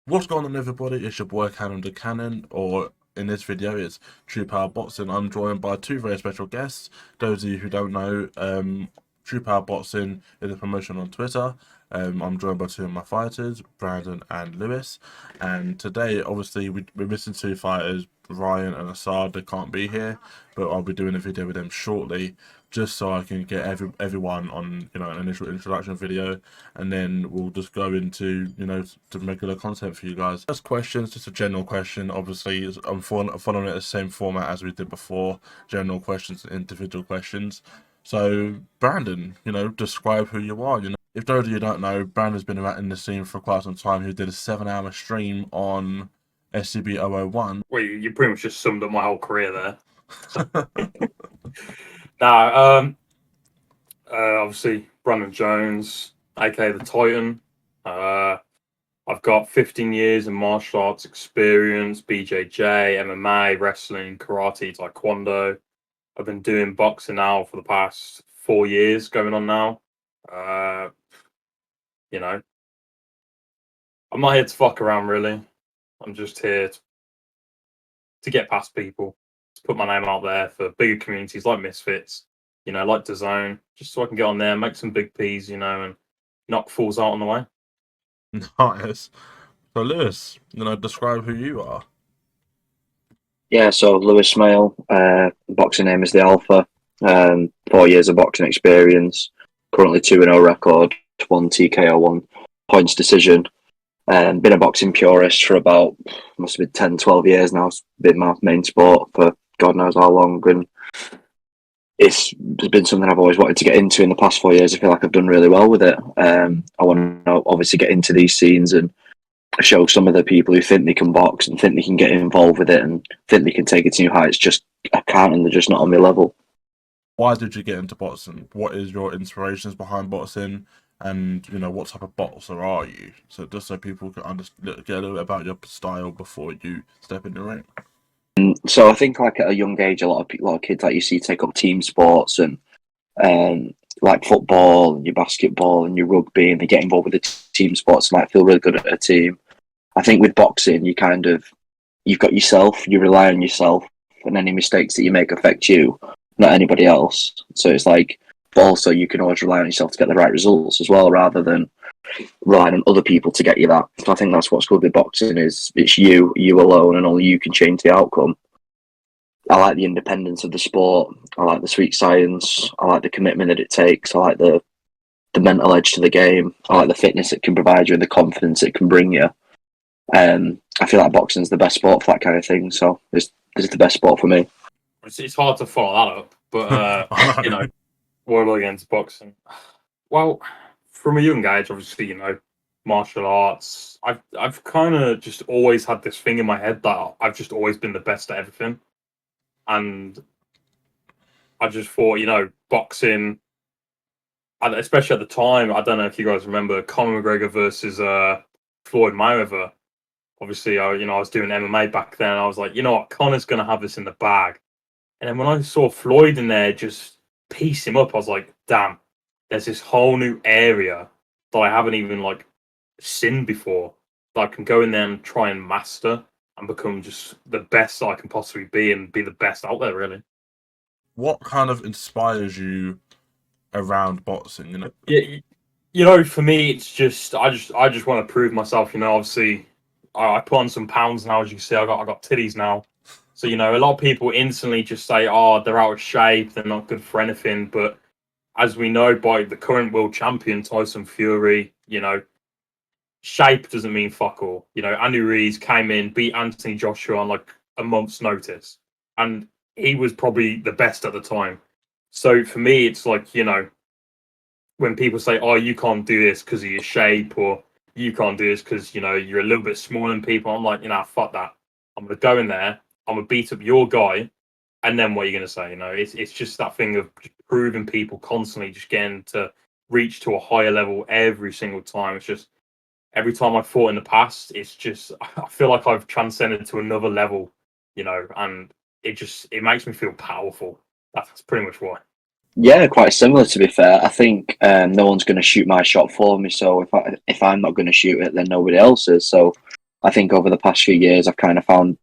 What's going on, everybody? It's your boy Cannon the Cannon, or in this video, it's True Power Boxing. I'm joined by two very special guests. Those of you who don't know, True Power Boxing is a promotion on Twitter. I'm joined by two of my fighters, Brandon and Lewis. And today, obviously, we're missing two fighters, Ryan and Assad. They can't be here, but I'll be doing a video with them shortly, just so I can get everyone on, an initial introduction video, and then we'll just go into, some regular content for you guys. First questions, just a general question. Obviously, I'm following it the same format as we did before, general questions and individual questions. So, Brandon, describe who you are. If those of you don't know, Brandon's been around in the scene for quite some time, who did a 7-hour stream on SCB 001. Well, you pretty much just summed up my whole career there. Nah, obviously, Brandon Jones, aka the Titan. I've got 15 years of martial arts experience, BJJ, MMA, wrestling, karate, taekwondo. I've been doing boxing now for the past 4 years going on now. I'm not here to fuck around, really. I'm just here to get past people, to put my name out there for bigger communities like Misfits, like DAZN, just so I can get on there, make some big P's, and knock fools out on the way. Nice. So, Lewis, describe who you are. Yeah, so Lewis Smale, boxing name is The Alpha. 4 years of boxing experience, currently 2-0 record, 1 TKO, 1 points decision. Been a boxing purist for about, must have been 10, 12 years now. It's been my main sport for God knows how long. And it's been something I've always wanted to get into in the past 4 years. I feel like I've done really well with it. I want to obviously get into these scenes and show some of the people who think they can box and think they can get involved with it and think they can take it to new heights. Just, I can't, and they're just not on my level. Why did you get into boxing? What is your inspirations behind boxing? And, what type of boxer are you? So just so people can get a little bit about your style before you step in the ring. So I think like at a young age, a lot of kids like you see take up team sports and like football and your basketball and your rugby, and they get involved with the team sports and like feel really good at a team. I think with boxing, you've got yourself, you rely on yourself, and any mistakes that you make affect you, not anybody else. So it's like, but also you can always rely on yourself to get the right results as well, rather than relying on other people to get you that. So I think that's what's good with boxing, is it's you alone, and only you can change the outcome. I like the independence of the sport. I like the sweet science. I like the commitment that it takes. I like the mental edge to the game. I like the fitness it can provide you and the confidence it can bring you. I feel like boxing's the best sport for that kind of thing. So it's the best sport for me. It's hard to follow that up, but what am I against boxing? Well, from a young age, obviously, martial arts. I've kind of just always had this thing in my head that I've just always been the best at everything, and I just thought, boxing, and especially at the time, I don't know if you guys remember Conor McGregor versus Floyd Mayweather. Obviously, I was doing MMA back then. I was like, you know what, Conor's gonna have this in the bag. And then when I saw Floyd in there just piece him up, I was like, damn, there's this whole new area that I haven't even seen before, that I can go in there and try and master and become just the best I can possibly be and be the best out there, really. What kind of inspires you around boxing? Yeah, for me, it's just I just want to prove myself. Obviously, I put on some pounds now, as you can see. I got titties now. So, a lot of people instantly just say, oh, they're out of shape, they're not good for anything. But as we know by the current world champion, Tyson Fury, shape doesn't mean fuck all. Andy Ruiz came in, beat Anthony Joshua on a month's notice. And he was probably the best at the time. So for me, it's when people say, oh, you can't do this because of your shape, or you can't do this because, you're a little bit smaller than people. I'm like, fuck that. I'm going to go in there. I'm going to beat up your guy. And then what are you going to say? It's just that thing of proving people constantly, just getting to reach to a higher level every single time. It's just every time I've fought in the past, it's just, I feel like I've transcended to another level, and it makes me feel powerful. That's pretty much why. Yeah, quite similar, to be fair. I think no one's going to shoot my shot for me. So if I'm not going to shoot it, then nobody else is. So I think over the past few years, I've kind of found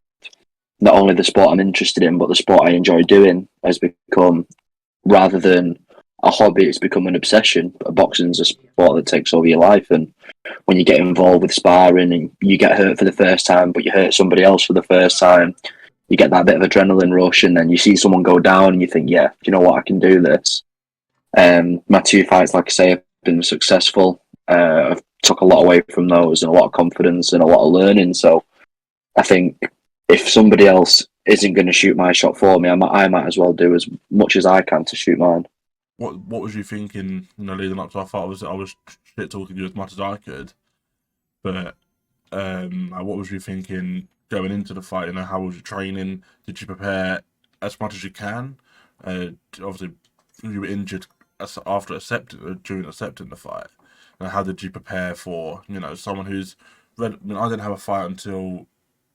not only the sport I'm interested in, but the sport I enjoy doing has become, rather than a hobby, it's become an obsession. Boxing's a sport that takes over your life, and when you get involved with sparring and you get hurt for the first time, but you hurt somebody else for the first time, you get that bit of adrenaline rush, and then you see someone go down, and you think, yeah, you know what, I can do this. My 2 fights, like I say, have been successful. I've took a lot away from those, and a lot of confidence and a lot of learning. So I think if somebody else isn't going to shoot my shot for me, I might as well do as much as I can to shoot mine. What was you thinking, leading up to our fight? I was shit talking you as much as I could, but what was you thinking going into the fight? How was your training? Did you prepare as much as you can? Obviously, you were injured during accepting the fight. And how did you prepare for someone who's I didn't have a fight until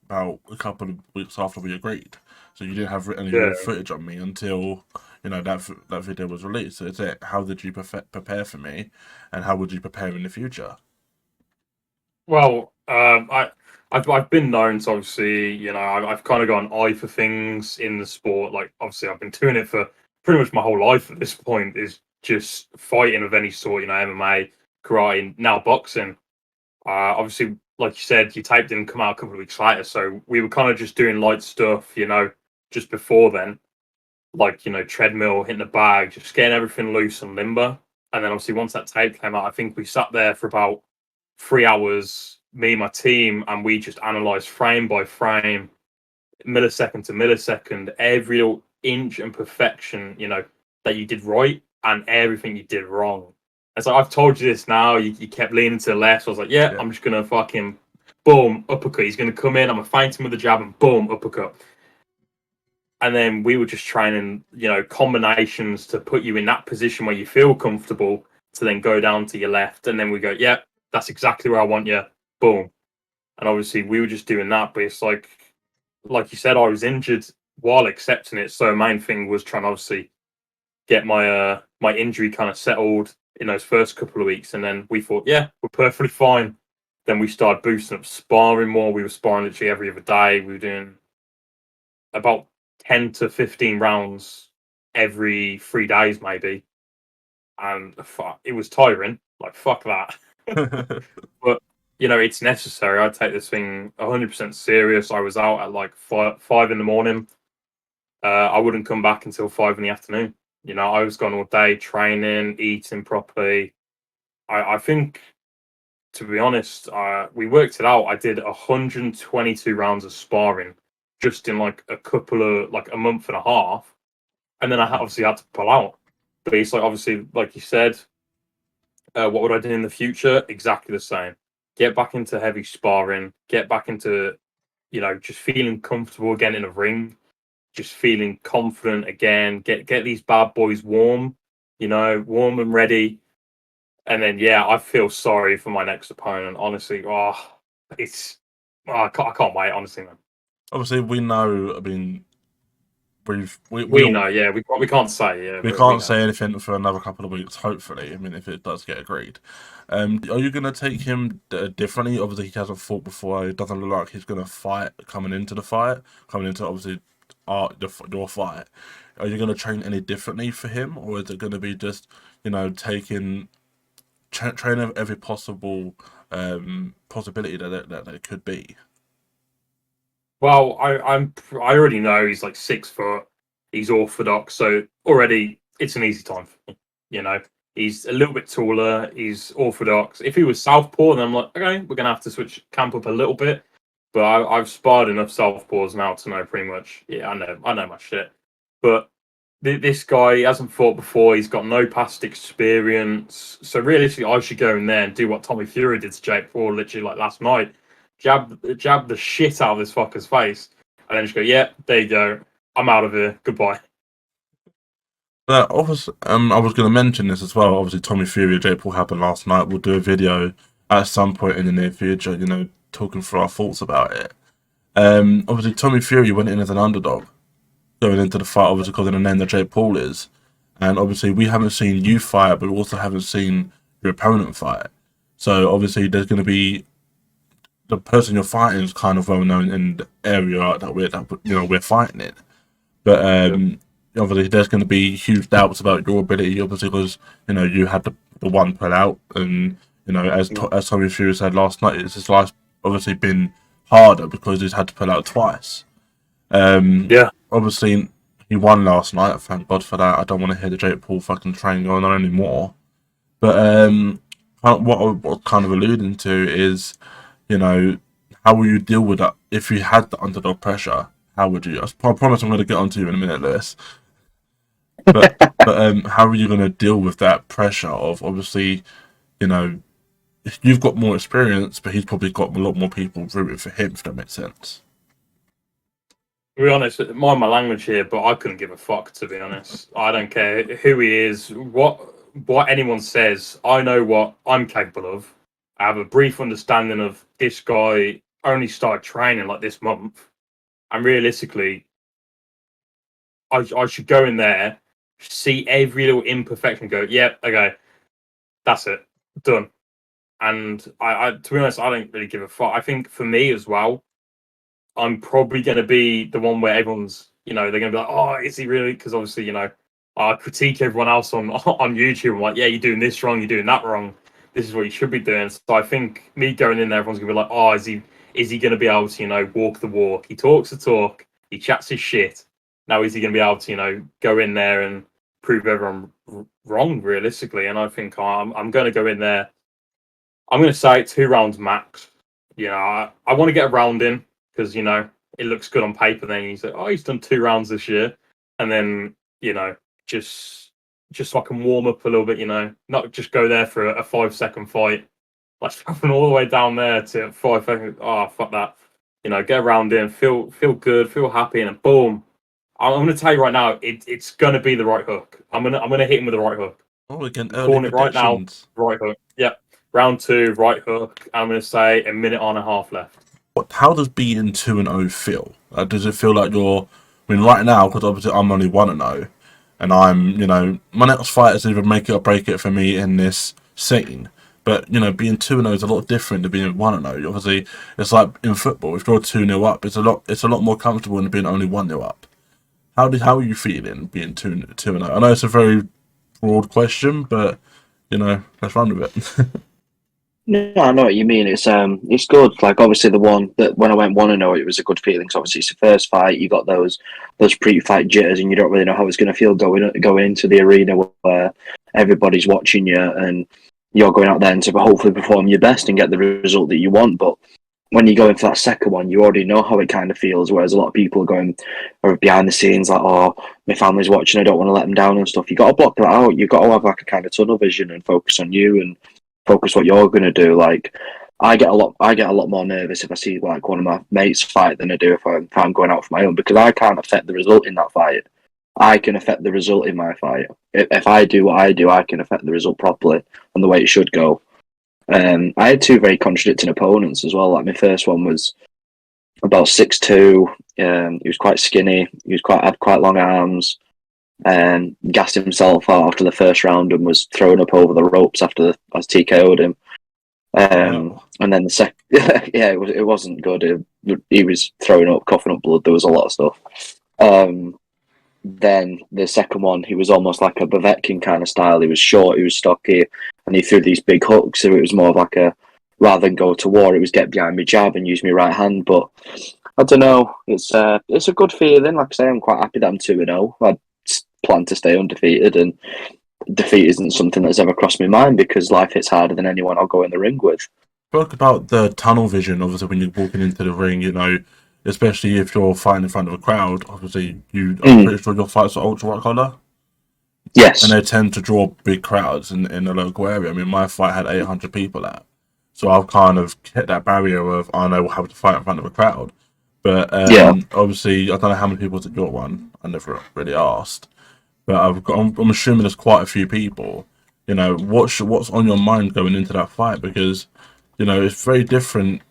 about a couple of weeks after we agreed, so you didn't have any real footage on me until that video was released. So it's how did you prepare for me, and how would you prepare in the future? Well, I've been known to obviously, I've kind of got an eye for things in the sport. Like obviously, I've been doing it for pretty much my whole life at this point. Is just fighting of any sort, MMA, karate, now boxing. Obviously, like you said, your tape didn't come out a couple of weeks later, so we were kind of just doing light stuff, just before then, like treadmill, hitting the bag, just getting everything loose and limber. And then obviously once that tape came out, I think we sat there for about 3 hours, me and my team, and we just analysed frame by frame, millisecond to millisecond, every little inch and perfection, that you did right and everything you did wrong. And so I've told you this now, you kept leaning to the left, so I was like, yeah. I'm just going to fucking, boom, uppercut. He's going to come in, I'm going to feint him with a jab, and boom, uppercut. And then we were just training, combinations to put you in that position where you feel comfortable to then go down to your left. And then we go, yeah, that's exactly where I want you. Boom. And obviously we were just doing that. But it's like you said, I was injured while accepting it. So main thing was trying to obviously get my my injury kind of settled in those first couple of weeks. And then we thought, yeah, we're perfectly fine. Then we started boosting up sparring more. We were sparring literally every other day. We were doing about 10 to 15 rounds every 3 days, maybe. And it was tiring. Like, fuck that. But, it's necessary. I take this thing 100% serious. I was out at like 5 in the morning. I wouldn't come back until 5 in the afternoon. I was gone all day training, eating properly. I think, to be honest, we worked it out. I did 122 rounds of sparring just in like a month and a half, and then I obviously had to pull out. But it's like, obviously, like you said, what would I do in the future? Exactly the same. Get back into heavy sparring. Get back into, just feeling comfortable again in a ring. Just feeling confident again. Get these bad boys warm, warm and ready. And then, I feel sorry for my next opponent. Honestly, I can't wait. Honestly, man. Obviously, we know. I mean, we know. Yeah, we can't say. Yeah, we can't say anything for another couple of weeks. Hopefully, I mean, if it does get agreed, are you going to take him differently? Obviously, he hasn't fought before. It doesn't look like he's going to fight coming into obviously your fight. Are you going to train any differently for him, or is it going to be just taking train every possible possibility that it could be? Well, I already know he's like 6 foot. He's orthodox, so already it's an easy time for me. He's a little bit taller. He's orthodox. If he was southpaw, then I'm like, okay, we're gonna have to switch camp up a little bit. But I've sparred enough southpaws now to know pretty much. Yeah, I know my shit. But this guy, he hasn't fought before. He's got no past experience. So realistically, I should go in there and do what Tommy Fury did to Jake Paul literally like last night. Jab the shit out of this fucker's face, and then just go, yeah, there you go. I'm out of here. Goodbye. But obviously, I was going to mention this as well. Obviously, Tommy Fury and Jake Paul happened last night. We'll do a video at some point in the near future, talking through our thoughts about it. Obviously, Tommy Fury went in as an underdog going into the fight, obviously because of the name that Jake Paul is. And obviously, we haven't seen you fight, but we also haven't seen your opponent fight. So obviously, there's going to be the person you're fighting is kind of well known in the area that we're fighting in. But obviously, there's going to be huge doubts about your ability, obviously, because you had the one pull out, and as Tommy Fury said last night, his life's obviously been harder because he's had to pull out twice. Obviously, he won last night. Thank God for that. I don't want to hear the Jake Paul fucking train going on anymore. But what I'm kind of alluding to is, how will you deal with that if you had the underdog pressure? How would you? I promise I'm going to get onto you in a minute, Lewis. But how are you going to deal with that pressure of obviously, you've got more experience, but he's probably got a lot more people rooting for him, if that makes sense. To be honest, mind my language here, but I couldn't give a fuck, to be honest. I don't care who he is, what anyone says. I know what I'm capable of. I have a brief understanding of this guy only started training like this month. And realistically, I should go in there, see every little imperfection, go, yeah, okay, that's it, done. And I to be honest, I don't really give a fuck. I think for me as well, I'm probably going to be the one where everyone's, they're going to be like, oh, is he really? Because obviously, I critique everyone else on YouTube. I'm like, yeah, you're doing this wrong, you're doing that wrong. This is what you should be doing. So I think me going in there, everyone's going to be like, oh, is he going to be able to, walk the walk? He talks the talk, he chats his shit. Now, is he going to be able to, go in there and prove everyone wrong, realistically? And I think I'm going to go in there. I'm going to say 2 rounds max. I want to get a round in because, it looks good on paper. Then you say, oh, he's done 2 rounds this year. And then, just so I can warm up a little bit, not just go there for a 5-second fight. Like dropping all the way down there to 5 seconds. Oh, fuck that. Get a round in, feel good, feel happy, and then boom. I'm going to tell you right now, it's going to be the right hook. I'm gonna hit him with the right hook. Oh, again, calling it right now. Right hook. Yeah. Round 2, right hook. I'm going to say a minute and a half left. How does being 2-0 feel? Does it feel like right now, because obviously I'm only 1-0, and I'm, my next fight is either make it or break it for me in this scene. But, being 2-0 is a lot different to being 1-0. Obviously, it's like in football, if you're 2-0 up, it's a lot more comfortable than being only 1-0 up. How are you feeling being 2-0? I know it's a very broad question, but, let's run with it. No, I know what you mean. It's good. Like obviously the one that when I went 1-0, it was a good feeling. So obviously it's the first fight. You got those pre-fight jitters, and you don't really know how it's going to feel going into the arena where everybody's watching you, and you're going out there to hopefully perform your best and get the result that you want. But when you go in for that second one, you already know how it kind of feels. Whereas a lot of people are behind the scenes like, oh, my family's watching, I don't want to let them down and stuff. You got to block that out. You got to have like a kind of tunnel vision and focus on you and focus what you're going to do. Like I get a lot more nervous if I see like one of my mates fight than I do if I'm going out for my own, because I can't affect the result in that fight. I can affect the result in my fight. If I do what I do, I can affect the result properly and the way it should go. I had 2 very contradicting opponents as well. Like my first one was about 6'2". He was quite skinny. He had quite long arms. And gassed himself out after the first round and was thrown up over the ropes after I TKO'd him. And then the second, yeah, it wasn't good. He was throwing up, coughing up blood. There was a lot of stuff. Then the second one, he was almost like a Povetkin kind of style. He was short, he was stocky, and he threw these big hooks. So it was more of like rather than go to war, it was get behind me jab and use my right hand. But I don't know. It's a good feeling. Like I say, I'm quite happy that I'm 2-0. I plan to stay undefeated, and defeat isn't something that's ever crossed my mind because life hits harder than anyone I'll go in the ring with. Talk about the tunnel vision, obviously, when you're walking into the ring, especially if you're fighting in front of a crowd. Obviously, I'm pretty sure your fights are ultra white collar. Yes. And they tend to draw big crowds in the local area. I mean, my fight had 800 people at. So I've kind of hit that barrier of, I know we'll have to fight in front of a crowd. But obviously, I don't know how many people at your one. I never really asked. But I'm assuming there's quite a few people. What's on your mind going into that fight? Because, it's very different.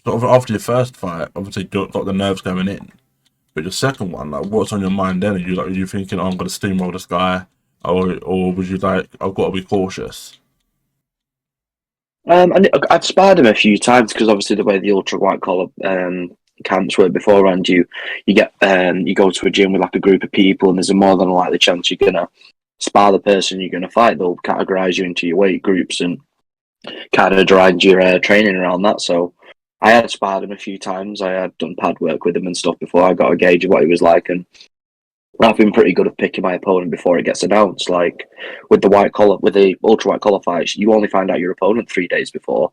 Sort of after your first fight, obviously you got the nerves going in. But your second one, like, what's on your mind then? Are you thinking, oh, I'm going to steamroll this guy? Or was you like, I've got to be cautious? And I've sparred him a few times because obviously the way the ultra white collar camps were beforehand, you get you go to a gym with like a group of people, and there's a more than a likely chance you're gonna spar the person you're gonna fight. They'll categorize you into your weight groups and kind of drive your training around that. So I had sparred him a few times. I had done pad work with him and stuff before I got a gauge of what he was like, and I've been pretty good at picking my opponent before it gets announced. Like with the ultra white collar fights, you only find out your opponent 3 days before.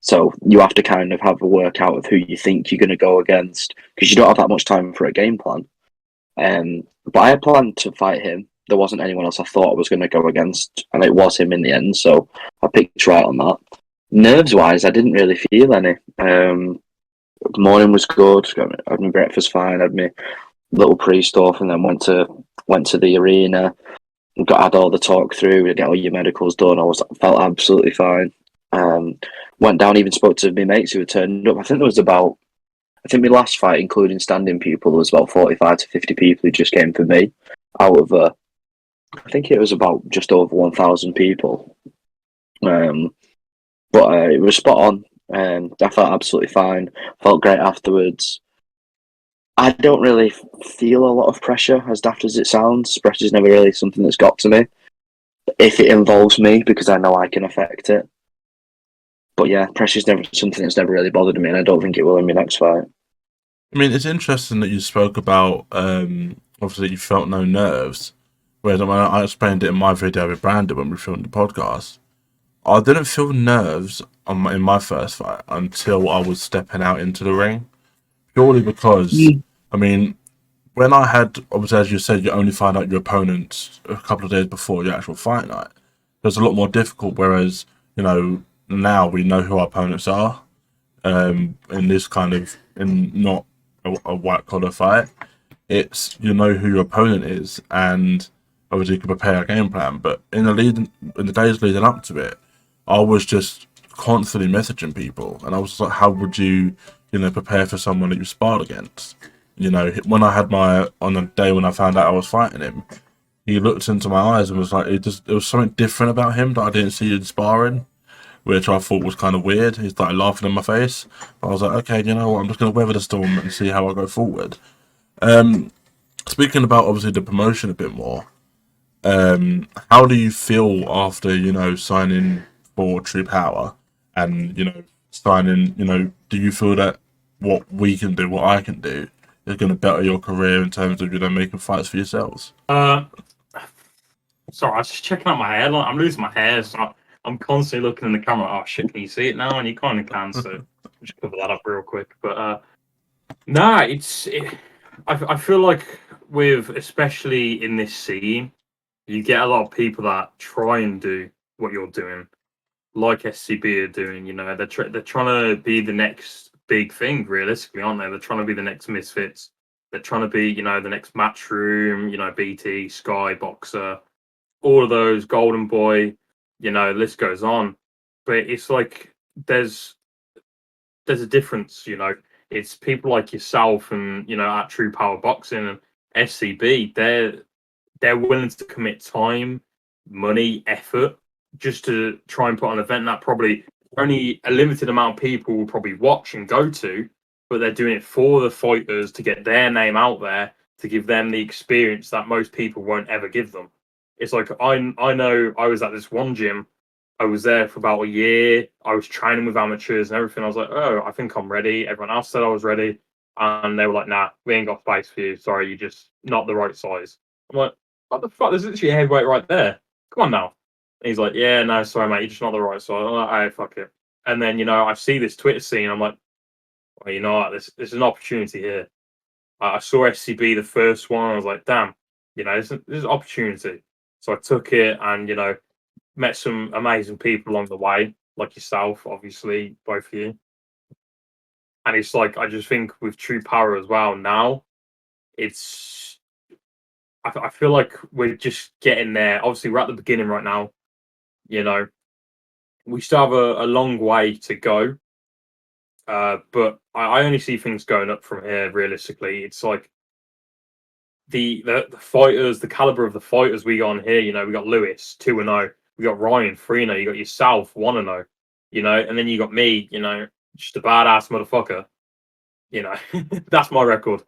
So you have to kind of have a workout of who you think you're going to go against because you don't have that much time for a game plan. But I had planned to fight him. There wasn't anyone else I thought I was going to go against, and it was him in the end. So I picked right on that. Nerves wise, I didn't really feel any. The morning was good. Had my breakfast fine. Had my little pre stuff, and then went to the arena. Had all the talk through. To get all your medicals done. Felt absolutely fine. Went down, even spoke to my mates who had turned up. I think my last fight, including standing people, there was about 45 to 50 people who just came for me. Out of, I think it was about just over 1,000 people. But it was spot on. I felt absolutely fine. Felt great afterwards. I don't really feel a lot of pressure, as daft as it sounds. Pressure's never really something that's got to me. If it involves me, because I know I can affect it. But yeah, pressure's never something that's never really bothered me, and I don't think it will in my next fight. I mean, it's interesting that you spoke about obviously you felt no nerves, whereas I explained it in my video with Brandon when we filmed the podcast. I didn't feel nerves in my first fight until I was stepping out into the ring, purely because I mean, when I had obviously as you said, you only find out your opponents a couple of days before your actual fight night. It was a lot more difficult. Whereas now we know who our opponents are. In this kind of not a white collar fight, it's you know who your opponent is, and obviously you can prepare a game plan. But in the days leading up to it, I was just constantly messaging people, and I was like, how would you prepare for someone that you sparred against? When I had on the day when I found out I was fighting him, he looked into my eyes and was like, it was something different about him that I didn't see in sparring, which I thought was kind of weird. He started laughing in my face. I was like, okay, you know what? I'm just going to weather the storm and see how I go forward. Speaking about obviously the promotion a bit more, how do you feel after signing for True Power and signing? Do you feel that what we can do, what I can do, is going to better your career in terms of making fights for yourselves? Sorry, I was just checking out my hair. I'm losing my hair, so I'm constantly looking in the camera. Oh shit, can you see it now? And you kind of can, so I'll just cover that up real quick. But I feel like especially in this scene, you get a lot of people that try and do what you're doing, like SCB are doing. They're trying to be the next big thing, realistically, aren't they? They're trying to be the next Misfits. They're trying to be, the next Matchroom, BT, Sky, Boxer, all of those, Golden Boy, the list goes on. But it's like there's a difference, It's people like yourself and at True Power Boxing and SCB. They're willing to commit time, money, effort just to try and put on an event that probably only a limited amount of people will probably watch and go to, but they're doing it for the fighters to get their name out there, to give them the experience that most people won't ever give them. It's like I know I was at this one gym. I was there for about a year. I was training with amateurs and everything. I was like, oh, I think I'm ready. Everyone else said I was ready. And they were like, nah, we ain't got space for you. Sorry, you're just not the right size. I'm like, what the fuck? There's literally a heavyweight right there. Come on now. And he's like, yeah, no, sorry, mate. You're just not the right size. I'm like, all right, fuck it. And then, I see this Twitter scene. I'm like, well, you know what? This is an opportunity here. I saw SCB the first one. I was like, damn, this is an opportunity. So I took it and, met some amazing people along the way, like yourself, obviously, both of you. And it's like, I just think with True Power as well now, I feel like we're just getting there. Obviously, we're at the beginning right now. We still have a long way to go. But I only see things going up from here, realistically. It's like the fighters, the caliber of the fighters we got on here, we got Lewis, 2-0. We got Ryan, 3-0. You got yourself, 1-0. you know, and then you got me, you know, just a badass motherfucker, you know. That's my record.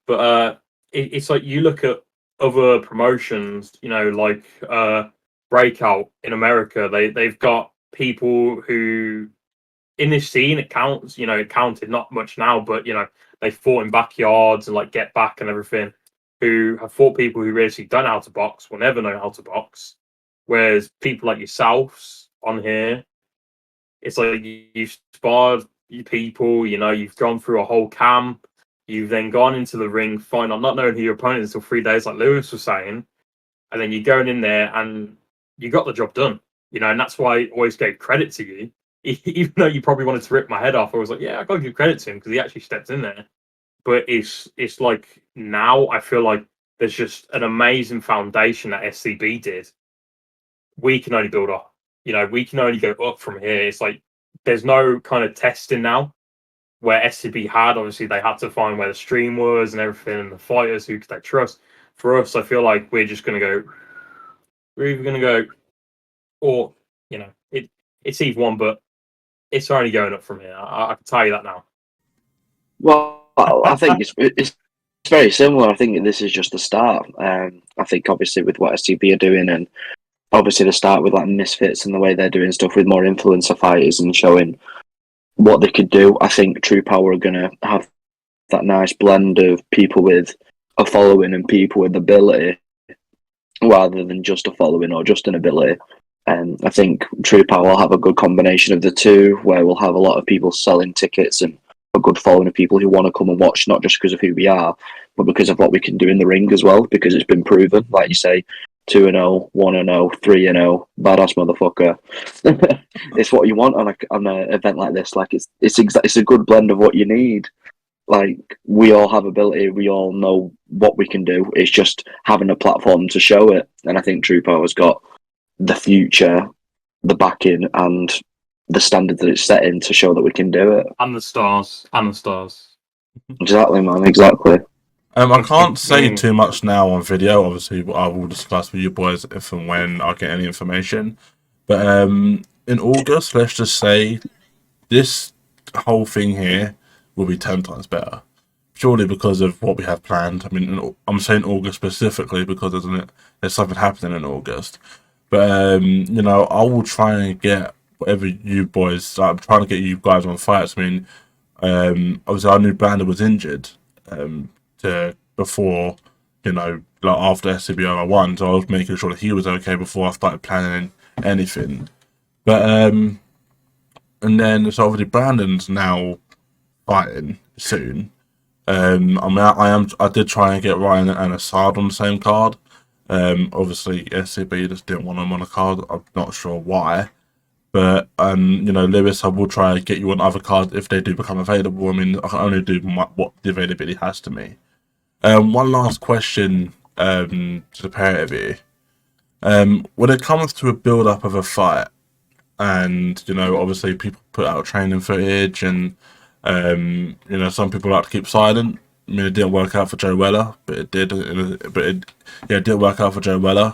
But it's like you look at other promotions, you know, like Breakout in America. They've got people who in this scene it counts, you know, it counted not much now, but you know, they fought in backyards and like Get Back and everything. Who have fought people who really don't know how to box, will never know how to box. Whereas people like yourselves on here, it's like you've sparred people, you know, you've gone through a whole camp, you've then gone into the ring, find out not knowing who your opponent is until 3 days, like Lewis was saying, and then you're going in there and you got the job done, you know, and that's why I always gave credit to you, even though you probably wanted to rip my head off. I was like, yeah, I gotta give credit to him because he actually stepped in there. But it's like now I feel like there's just an amazing foundation that SCB did. We can only build up. You know, we can only go up from here. It's like there's no kind of testing now where SCB had. Obviously, they had to find where the stream was and everything, and the fighters who could they trust. For us, I feel like we're just going to go. We're either going to go, or you know, it's either one, but it's only going up from here. I can tell you that now. Well, I think it's very similar. I think this is just the start. I think obviously with what SCB are doing, and obviously the start with like Misfits and the way they're doing stuff with more influencer fighters and showing what they could do. I think True Power are going to have that nice blend of people with a following and people with ability, rather than just a following or just an ability. And I think True Power will have a good combination of the two, where we'll have a lot of people selling tickets and a good following of people who want to come and watch, not just because of who we are, but because of what we can do in the ring as well, because it's been proven, like you say, 2-0, 1-0, 3-0, badass motherfucker. It's what you want on an event like this. Like it's a good blend of what you need. Like we all have ability, we all know what we can do. It's just having a platform to show it. And I think True Power's got the future, the backing, and the standard that it's setting to show that we can do it. And the stars. Exactly, man. Exactly. I can't say too much now on video. Obviously, I will discuss with you boys if and when I get any information. But in August, let's just say this whole thing here will be 10 times better. Purely because of what we have planned. I mean, I'm saying August specifically because there's something happening in August. But you know, I will try and get whatever you boys. I'm trying to get you guys on fights. I mean, obviously I knew Brandon was injured before, you know, like after SCBR won, so I was making sure that he was okay before I started planning anything. But and then so obviously Brandon's now fighting soon. I mean, I did try and get Ryan and Assad on the same card. Obviously SCB just didn't want him on a card. I'm not sure why. But you know, Lewis, I will try and get you on other cards if they do become available. I mean, I can only do what the availability has to me. One last question to the pair of you. When it comes to a build-up of a fight, and you know, obviously people put out training footage, and you know, some people like to keep silent. I mean, it didn't work out for Joe Weller, but it did. It didn't work out for Joe Weller.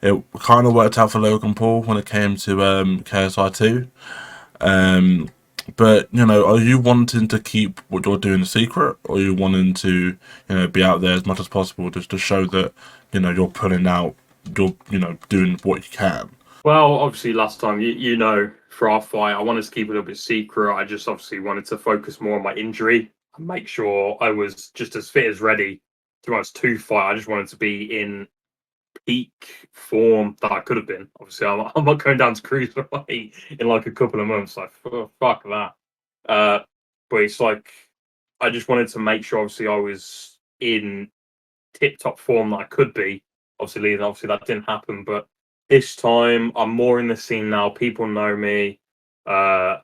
It kind of worked out for Logan Paul when it came to KSI 2. But you know, are you wanting to keep what you're doing a secret, or are you wanting to, you know, be out there as much as possible just to show that, you know, you're putting out, you're, you know, doing what you can? Well, obviously, last time, you know, for our fight, I wanted to keep it a little bit secret. I just obviously wanted to focus more on my injury and make sure I was just as fit as ready to my 2 fight. I just wanted to be in peak form that I could have been. Obviously, I'm not going down to cruiserweight in like a couple of months. Like, fuck that. But it's like, I just wanted to make sure, obviously, I was in tip-top form that I could be. Obviously, that didn't happen, but this time I'm more in the scene now. People know me. I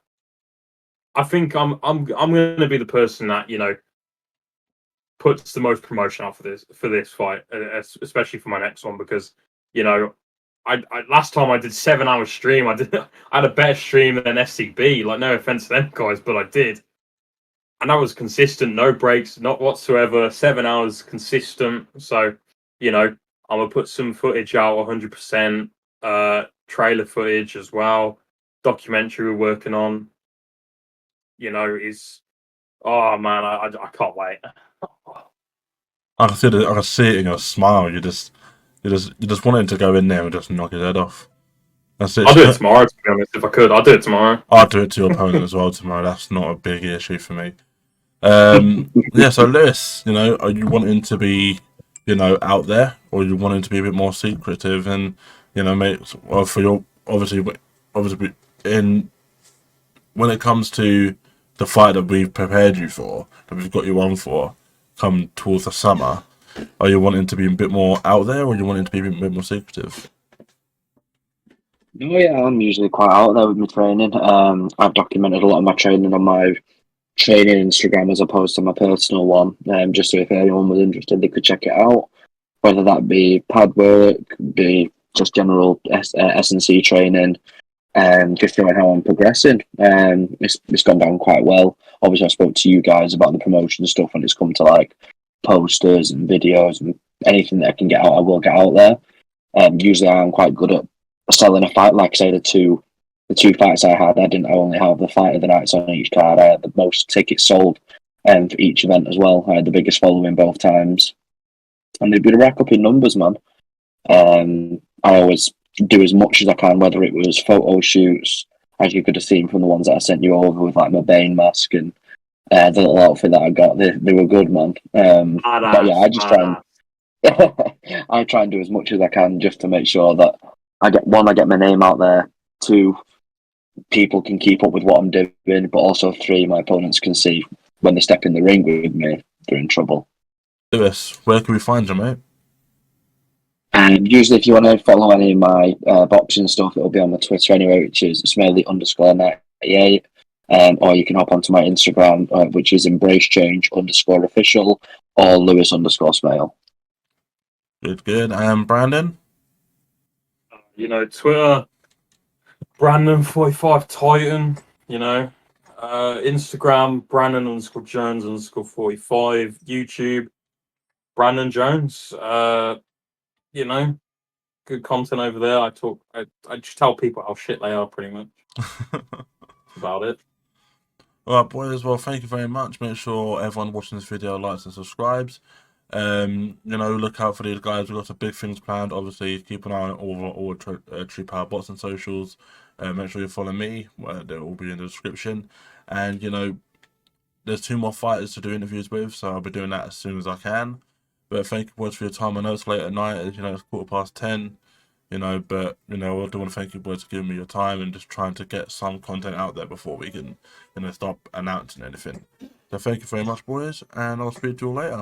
think I'm going to be the person that, you know, puts the most promotion out for this fight, especially for my next one, because, you know, I last time I did 7-hour stream. I had a better stream than SCB. Like, no offense to them guys, but I did, and that was consistent, no breaks, not whatsoever. 7 hours consistent. So, you know, I'm gonna put some footage out, 100%. Trailer footage as well. documentary we're working on, you know, is oh man, I can't wait. I can see I can see it in your smile. You just want him to go in there and just knock his head off. That's it. I'll do it tomorrow. To be honest, if I could, I'll do it tomorrow. I'll do it to your opponent as well tomorrow. That's not a big issue for me. Yeah. So Lewis, you know, are you wanting to be, you know, out there, or you wanting to be a bit more secretive and, you know, make well for your obviously in when it comes to the fight that we've prepared you for, that we've got you on for, come towards the summer, are you wanting to be a bit more out there, or are you wanting to be a bit more secretive? No, yeah, I'm usually quite out there with my training. I've documented a lot of my training on my training Instagram as opposed to my personal one. Just so if anyone was interested, they could check it out. Whether that be pad work, be just general S&C training, just showing how I'm progressing. It's gone down quite well. Obviously, I spoke to you guys about the promotion stuff when it's come to like posters and videos and anything that I can get out, I will get out there. Usually, I'm quite good at selling a fight. Like I say, the two fights I had, I only have the fight of the nights on each card. I had the most tickets sold for each event as well. I had the biggest following both times, and they've been a rack up in numbers, man. I always do as much as I can, whether it was photo shoots, as you could have seen from the ones that I sent you over with like my Bane mask and the little outfit that I got. They were good, man. But yeah, I just try and I try and do as much as I can just to make sure that I get my name out there. 2, people can keep up with what I'm doing, but also 3, my opponents can see when they step in the ring with me, they're in trouble. Lewis, where can we find you, mate? And usually, if you want to follow any of my boxing stuff, it'll be on my Twitter anyway, which is Smelly_98. Or you can hop onto my Instagram, which is EmbraceChange_official or Lewis_Smale. Good. And Brandon? You know, Twitter, Brandon45 Titan. You know, Instagram, Brandon_Jones_45. YouTube, Brandon Jones. You know, good content over there. I just tell people how shit they are, pretty much. About it. All right, boys. Well, thank you very much. Make sure everyone watching this video likes and subscribes. You know, look out for these guys. We've got some big things planned. Obviously, keep an eye on all True Power Boxing socials. Make sure you follow me. They'll all be in the description. And, you know, there's 2 more fighters to do interviews with, so I'll be doing that as soon as I can. But thank you, boys, for your time. I know it's late at night. You know, it's 10:15. You know, but, you know, I do want to thank you, boys, for giving me your time and just trying to get some content out there before we can, you know, stop announcing anything. So thank you very much, boys, and I'll speak to you all later.